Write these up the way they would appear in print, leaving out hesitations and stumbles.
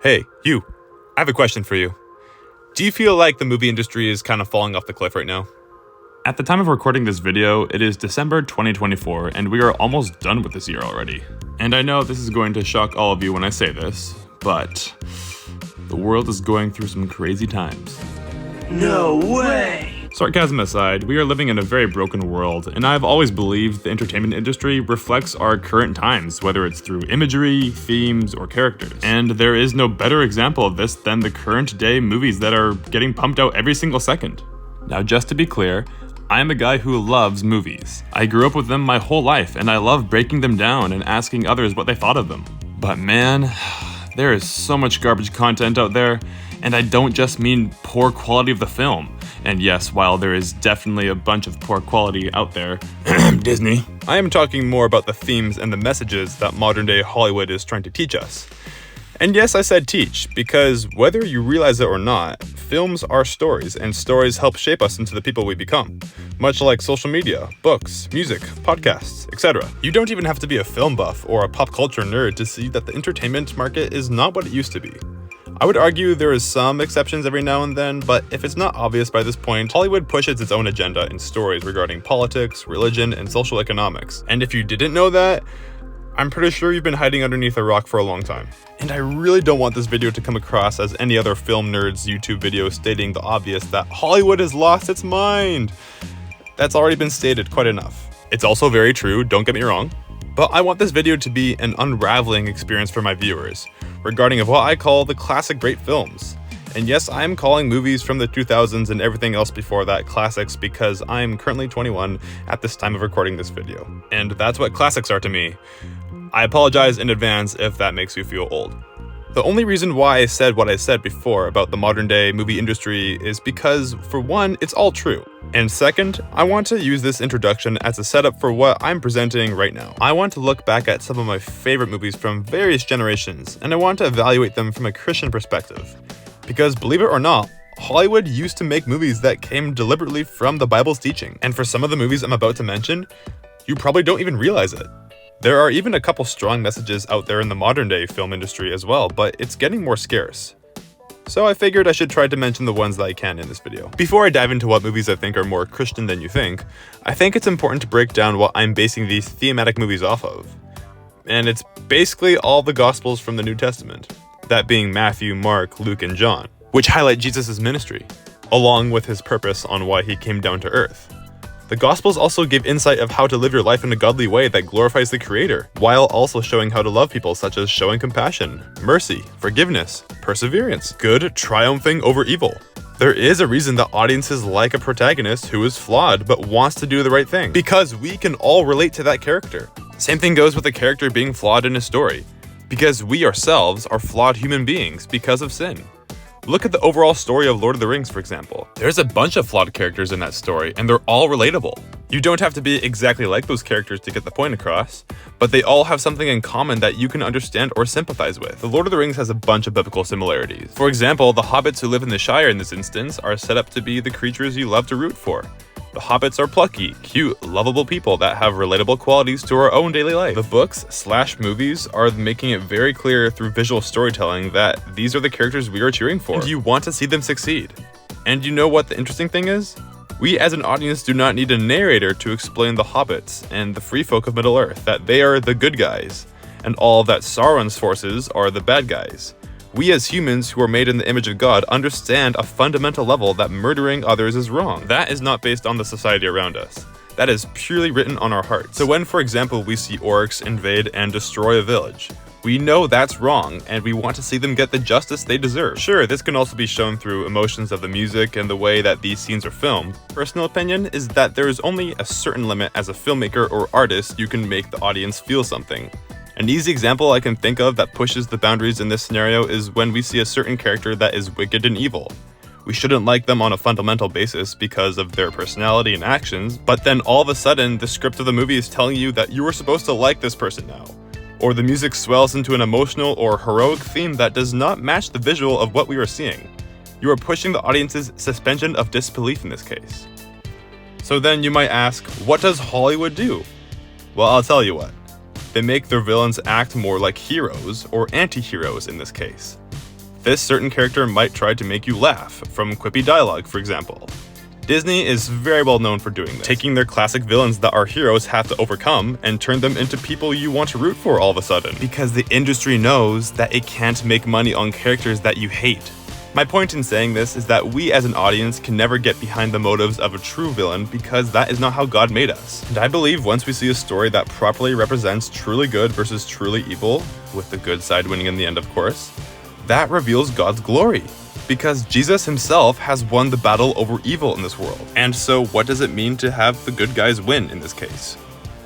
Hey, you. I have a question for you. Do you feel like the movie industry is kind of falling off the cliff right now? At the time of recording this video, it is December 2024, and we are almost done with this year already. And I know this is going to shock all of you when I say this, but the world is going through some crazy times. No way! Sarcasm aside, we are living in a very broken world, and I've always believed the entertainment industry reflects our current times, whether it's through imagery, themes, or characters. And there is no better example of this than the current day movies that are getting pumped out every single second. Now, just to be clear, I am a guy who loves movies. I grew up with them my whole life, and I love breaking them down and asking others what they thought of them. But man, there is so much garbage content out there, and I don't just mean poor quality of the film. And yes, while there is definitely a bunch of poor quality out there, Disney, I am talking more about the themes and the messages that modern day Hollywood is trying to teach us. And yes, I said teach, because whether you realize it or not, films are stories, and stories help shape us into the people we become. Much like social media, books, music, podcasts, etc. You don't even have to be a film buff or a pop culture nerd to see that the entertainment market is not what it used to be. I would argue there is some exceptions every now and then, but if it's not obvious by this point, Hollywood pushes its own agenda in stories regarding politics, religion, and social economics. And if you didn't know that, I'm pretty sure you've been hiding underneath a rock for a long time. And I really don't want this video to come across as any other film nerd's YouTube video stating the obvious that Hollywood has lost its mind. That's already been stated quite enough. It's also very true, don't get me wrong, but I want this video to be an unraveling experience for my viewers, regarding of what I call the classic great films. And yes, I am calling movies from the 2000s and everything else before that classics because I am currently 21 at this time of recording this video. And that's what classics are to me. I apologize in advance if that makes you feel old. The only reason why I said what I said before about the modern day movie industry is because, for one, it's all true. And second, I want to use this introduction as a setup for what I'm presenting right now. I want to look back at some of my favorite movies from various generations, and I want to evaluate them from a Christian perspective. Because believe it or not, Hollywood used to make movies that came deliberately from the Bible's teaching. And for some of the movies I'm about to mention, you probably don't even realize it. There are even a couple strong messages out there in the modern day film industry as well, but it's getting more scarce. So I figured I should try to mention the ones that I can in this video. Before I dive into what movies I think are more Christian than you think, I think it's important to break down what I'm basing these thematic movies off of. And it's basically all the Gospels from the New Testament, that being Matthew, Mark, Luke, and John, which highlight Jesus' ministry, along with his purpose on why he came down to earth. The Gospels also give insight of how to live your life in a godly way that glorifies the Creator, while also showing how to love people, such as showing compassion, mercy, forgiveness, perseverance, good triumphing over evil. There is a reason that audiences like a protagonist who is flawed but wants to do the right thing, because we can all relate to that character. Same thing goes with a character being flawed in a story, because we ourselves are flawed human beings because of sin. Look at the overall story of Lord of the Rings, for example. There's a bunch of flawed characters in that story, and they're all relatable. You don't have to be exactly like those characters to get the point across, but they all have something in common that you can understand or sympathize with. The Lord of the Rings has a bunch of biblical similarities. For example, the hobbits who live in the Shire in this instance are set up to be the creatures you love to root for. The hobbits are plucky, cute, lovable people that have relatable qualities to our own daily life. The books/movies are making it very clear through visual storytelling that these are the characters we are cheering for, and you want to see them succeed. And you know what the interesting thing is? We as an audience do not need a narrator to explain the hobbits and the free folk of Middle-earth, that they are the good guys, and all that Sauron's forces are the bad guys. We as humans who are made in the image of God understand a fundamental level that murdering others is wrong. That is not based on the society around us. That is purely written on our hearts. So when, for example, we see orcs invade and destroy a village, we know that's wrong, and we want to see them get the justice they deserve. Sure, this can also be shown through emotions of the music and the way that these scenes are filmed. Personal opinion is that there is only a certain limit as a filmmaker or artist you can make the audience feel something. An easy example I can think of that pushes the boundaries in this scenario is when we see a certain character that is wicked and evil. We shouldn't like them on a fundamental basis because of their personality and actions, but then all of a sudden the script of the movie is telling you that you are supposed to like this person now. Or the music swells into an emotional or heroic theme that does not match the visual of what we are seeing. You are pushing the audience's suspension of disbelief in this case. So then you might ask, what does Hollywood do? Well, I'll tell you what. They make their villains act more like heroes, or anti-heroes in this case. This certain character might try to make you laugh, from quippy dialogue, for example. Disney is very well known for doing this, taking their classic villains that our heroes have to overcome and turn them into people you want to root for all of a sudden, because the industry knows that it can't make money on characters that you hate. My point in saying this is that we as an audience can never get behind the motives of a true villain because that is not how God made us. And I believe once we see a story that properly represents truly good versus truly evil, with the good side winning in the end of course, that reveals God's glory. Because Jesus himself has won the battle over evil in this world. And so what does it mean to have the good guys win in this case?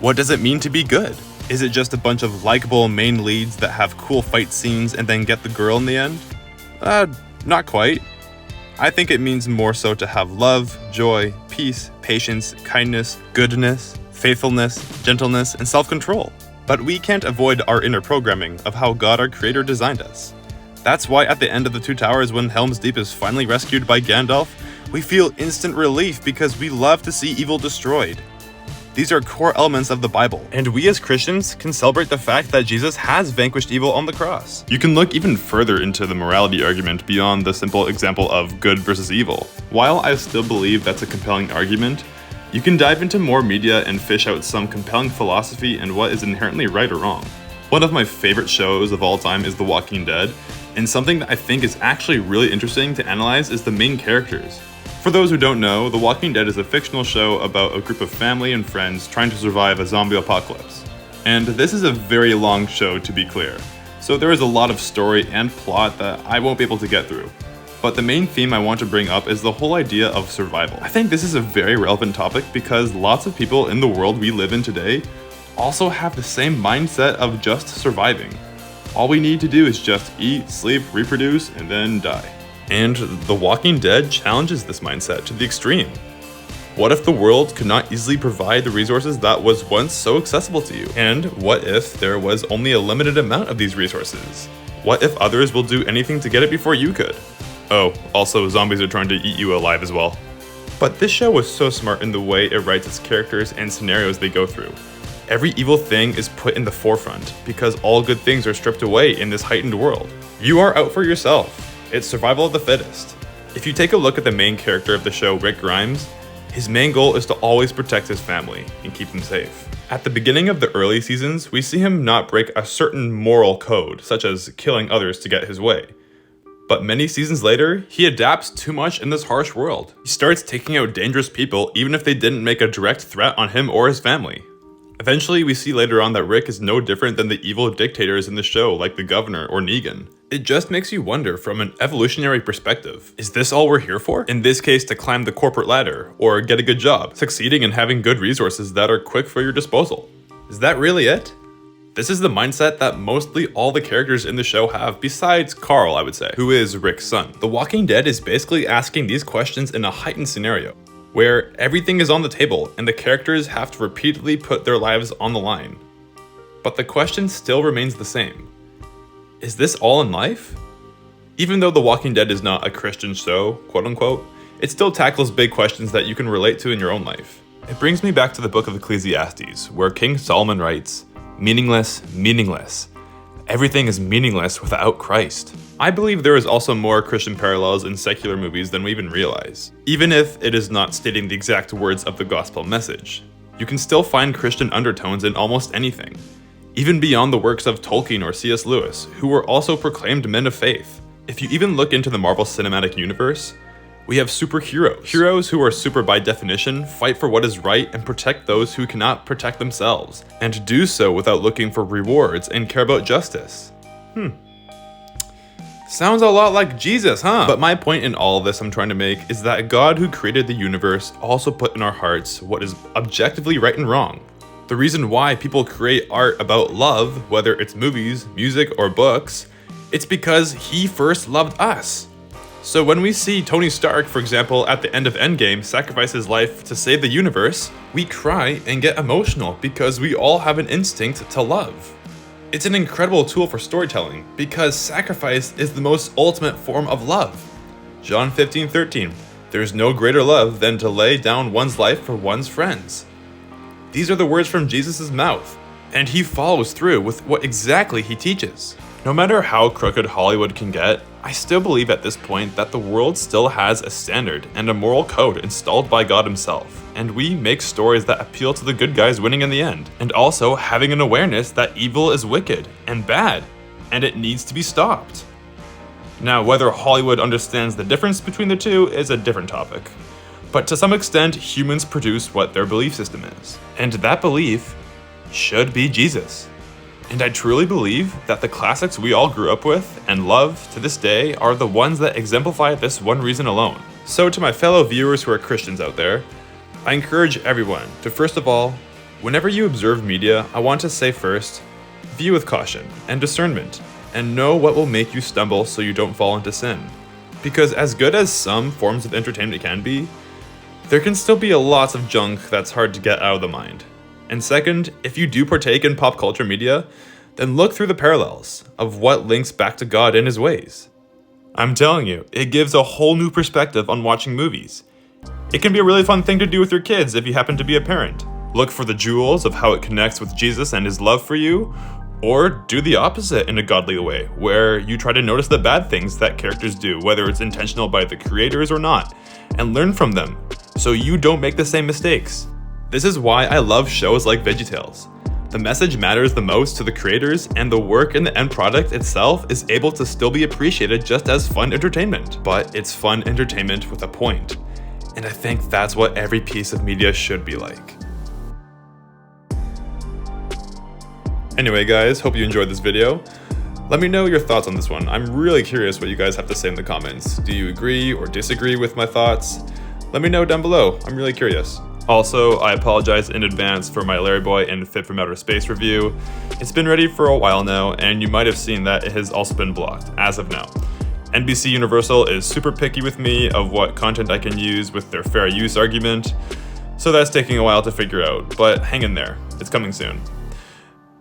What does it mean to be good? Is it just a bunch of likable main leads that have cool fight scenes and then get the girl in the end? Not quite. I think it means more so to have love, joy, peace, patience, kindness, goodness, faithfulness, gentleness, and self-control. But we can't avoid our inner programming of how God our creator designed us. That's why at the end of the Two Towers, when Helm's Deep is finally rescued by Gandalf, we feel instant relief because we love to see evil destroyed. These are core elements of the Bible, and we as Christians can celebrate the fact that Jesus has vanquished evil on the cross. You can look even further into the morality argument beyond the simple example of good versus evil. While I still believe that's a compelling argument, you can dive into more media and fish out some compelling philosophy and what is inherently right or wrong. One of my favorite shows of all time is The Walking Dead, and something that I think is actually really interesting to analyze is the main characters. For those who don't know, The Walking Dead is a fictional show about a group of family and friends trying to survive a zombie apocalypse. And this is a very long show, to be clear, so there is a lot of story and plot that I won't be able to get through. But the main theme I want to bring up is the whole idea of survival. I think this is a very relevant topic because lots of people in the world we live in today also have the same mindset of just surviving. All we need to do is just eat, sleep, reproduce, and then die. And The Walking Dead challenges this mindset to the extreme. What if the world could not easily provide the resources that was once so accessible to you? And what if there was only a limited amount of these resources? What if others will do anything to get it before you could? Oh, also zombies are trying to eat you alive as well. But this show was so smart in the way it writes its characters and scenarios they go through. Every evil thing is put in the forefront because all good things are stripped away in this heightened world. You are out for yourself. It's survival of the fittest. If you take a look at the main character of the show, Rick Grimes, his main goal is to always protect his family and keep them safe. At the beginning of the early seasons, we see him not break a certain moral code, such as killing others to get his way. But many seasons later, he adapts too much in this harsh world. He starts taking out dangerous people even if they didn't make a direct threat on him or his family. Eventually, we see later on that Rick is no different than the evil dictators in the show like the Governor or Negan. It just makes you wonder from an evolutionary perspective, is this all we're here for? In this case, to climb the corporate ladder, or get a good job, succeeding and having good resources that are quick for your disposal. Is that really it? This is the mindset that mostly all the characters in the show have, besides Carl, I would say, who is Rick's son. The Walking Dead is basically asking these questions in a heightened scenario, where everything is on the table and the characters have to repeatedly put their lives on the line. But the question still remains the same. Is this all in life? Even though The Walking Dead is not a Christian show, quote unquote, it still tackles big questions that you can relate to in your own life. It brings me back to the book of Ecclesiastes, where King Solomon writes, "Meaningless, meaningless. Everything is meaningless without Christ." I believe there is also more Christian parallels in secular movies than we even realize. Even if it is not stating the exact words of the gospel message, you can still find Christian undertones in almost anything, even beyond the works of Tolkien or C.S. Lewis, who were also proclaimed men of faith. If you even look into the Marvel Cinematic Universe, we have superheroes. Heroes who are super by definition fight for what is right and protect those who cannot protect themselves, and do so without looking for rewards and care about justice. Sounds a lot like Jesus, huh? But my point in all of this I'm trying to make is that God who created the universe also put in our hearts what is objectively right and wrong. The reason why people create art about love, whether it's movies, music, or books, it's because he first loved us. So when we see Tony Stark, for example, at the end of Endgame sacrifice his life to save the universe, we cry and get emotional because we all have an instinct to love. It's an incredible tool for storytelling because sacrifice is the most ultimate form of love. John 15:13, "There's no greater love than to lay down one's life for one's friends." These are the words from Jesus' mouth, and he follows through with what exactly he teaches. No matter how crooked Hollywood can get, I still believe at this point that the world still has a standard and a moral code installed by God himself, and we make stories that appeal to the good guys winning in the end, and also having an awareness that evil is wicked and bad, and it needs to be stopped. Now, whether Hollywood understands the difference between the two is a different topic, but to some extent, humans produce what their belief system is, and that belief should be Jesus. And I truly believe that the classics we all grew up with and love to this day are the ones that exemplify this one reason alone. So to my fellow viewers who are Christians out there, I encourage everyone to first of all, whenever you observe media, I want to say first, view with caution and discernment, and know what will make you stumble so you don't fall into sin. Because as good as some forms of entertainment can be, there can still be lots of junk that's hard to get out of the mind. And second, if you do partake in pop culture media, then look through the parallels of what links back to God and his ways. I'm telling you, it gives a whole new perspective on watching movies. It can be a really fun thing to do with your kids if you happen to be a parent. Look for the jewels of how it connects with Jesus and his love for you, or do the opposite in a godly way, where you try to notice the bad things that characters do, whether it's intentional by the creators or not, and learn from them, so you don't make the same mistakes. This is why I love shows like VeggieTales. The message matters the most to the creators, and the work in the end product itself is able to still be appreciated just as fun entertainment. But it's fun entertainment with a point. And I think that's what every piece of media should be like. Anyway guys, hope you enjoyed this video. Let me know your thoughts on this one. I'm really curious what you guys have to say in the comments. Do you agree or disagree with my thoughts? Let me know down below. I'm really curious. Also, I apologize in advance for my Larry Boy and Fit from Outer Space review. It's been ready for a while now, and you might have seen that it has also been blocked, as of now. NBC Universal is super picky with me of what content I can use with their fair use argument, so that's taking a while to figure out, but hang in there, it's coming soon.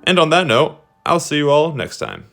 And on that note, I'll see you all next time.